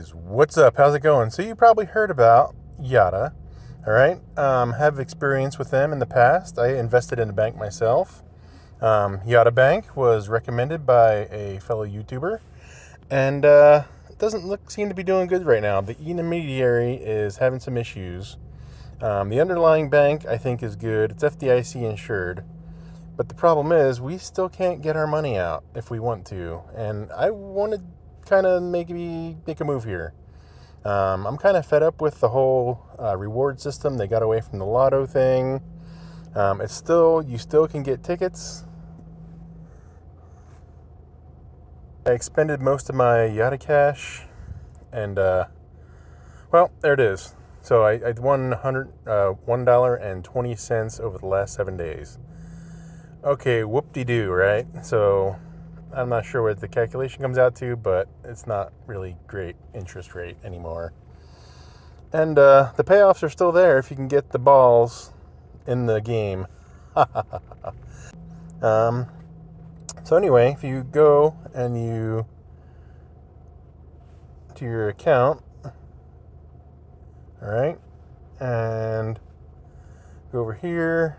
guys, what's up? How's it going? So you probably heard about Yotta, all right? Have experience with them in the past. I invested in a bank myself. Yotta Bank was recommended by a fellow YouTuber, and it doesn't seem to be doing good right now. The intermediary is having some issues. The underlying bank, I think, is good. It's FDIC insured. But the problem is we still can't get our money out if we want to. And I want to kind of make a move here. I'm kind of fed up with the whole reward system. They got away from the lotto thing. You still can get tickets. I expended most of my Yotta cash. And, well, there it is. So I won $1.20 over the last 7 days. Okay, whoop-de-doo, right? So I'm not sure what the calculation comes out to, but it's not really great interest rate anymore. And the payoffs are still there if you can get the balls in the game. So anyway, if you go and you to your account, all right, and go over here.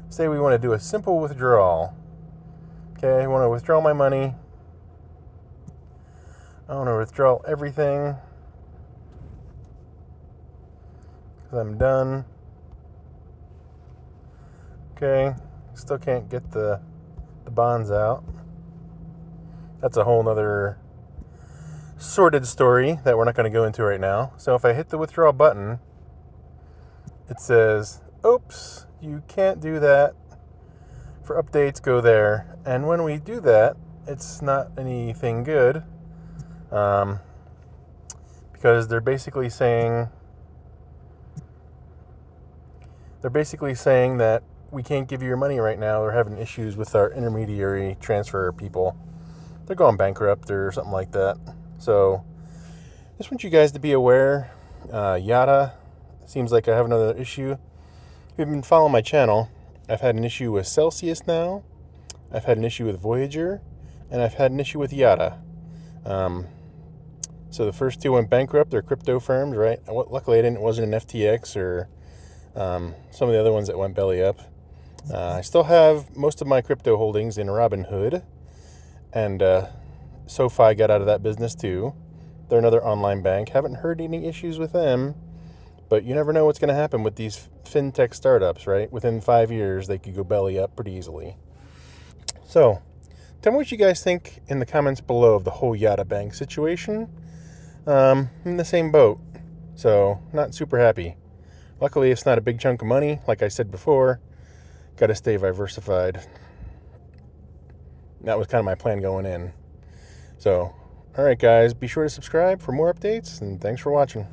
Say we want to do a simple withdrawal. Okay, I want to withdraw my money. I want to withdraw everything because I'm done. Okay, still can't get the bonds out. That's a whole nother sordid story that we're not going to go into right now. So if I hit the withdraw button, it says, oops, you can't do that. For updates, go there. And when we do that, it's not anything good. Because they're basically saying that we can't give you your money right now. They're having issues with our intermediary transfer people. They're going bankrupt or something like that. So just want you guys to be aware. Yotta, seems like I have another issue. If you've been following my channel, I've had an issue with Celsius now. I've had an issue with Voyager, and I've had an issue with Yotta. So the first two went bankrupt. They're crypto firms, right? Luckily, it wasn't an FTX or some of the other ones that went belly up. I still have most of my crypto holdings in Robinhood, and SoFi got out of that business too. They're another online bank. Haven't heard any issues with them. But you never know what's going to happen with these fintech startups, right? Within 5 years, they could go belly up pretty easily. So, tell me what you guys think in the comments below of the whole Yotta Bank situation. I'm in the same boat, so not super happy. Luckily, it's not a big chunk of money. Like I said before, got to stay diversified. That was kind of my plan going in. So, all right, guys, be sure to subscribe for more updates, and thanks for watching.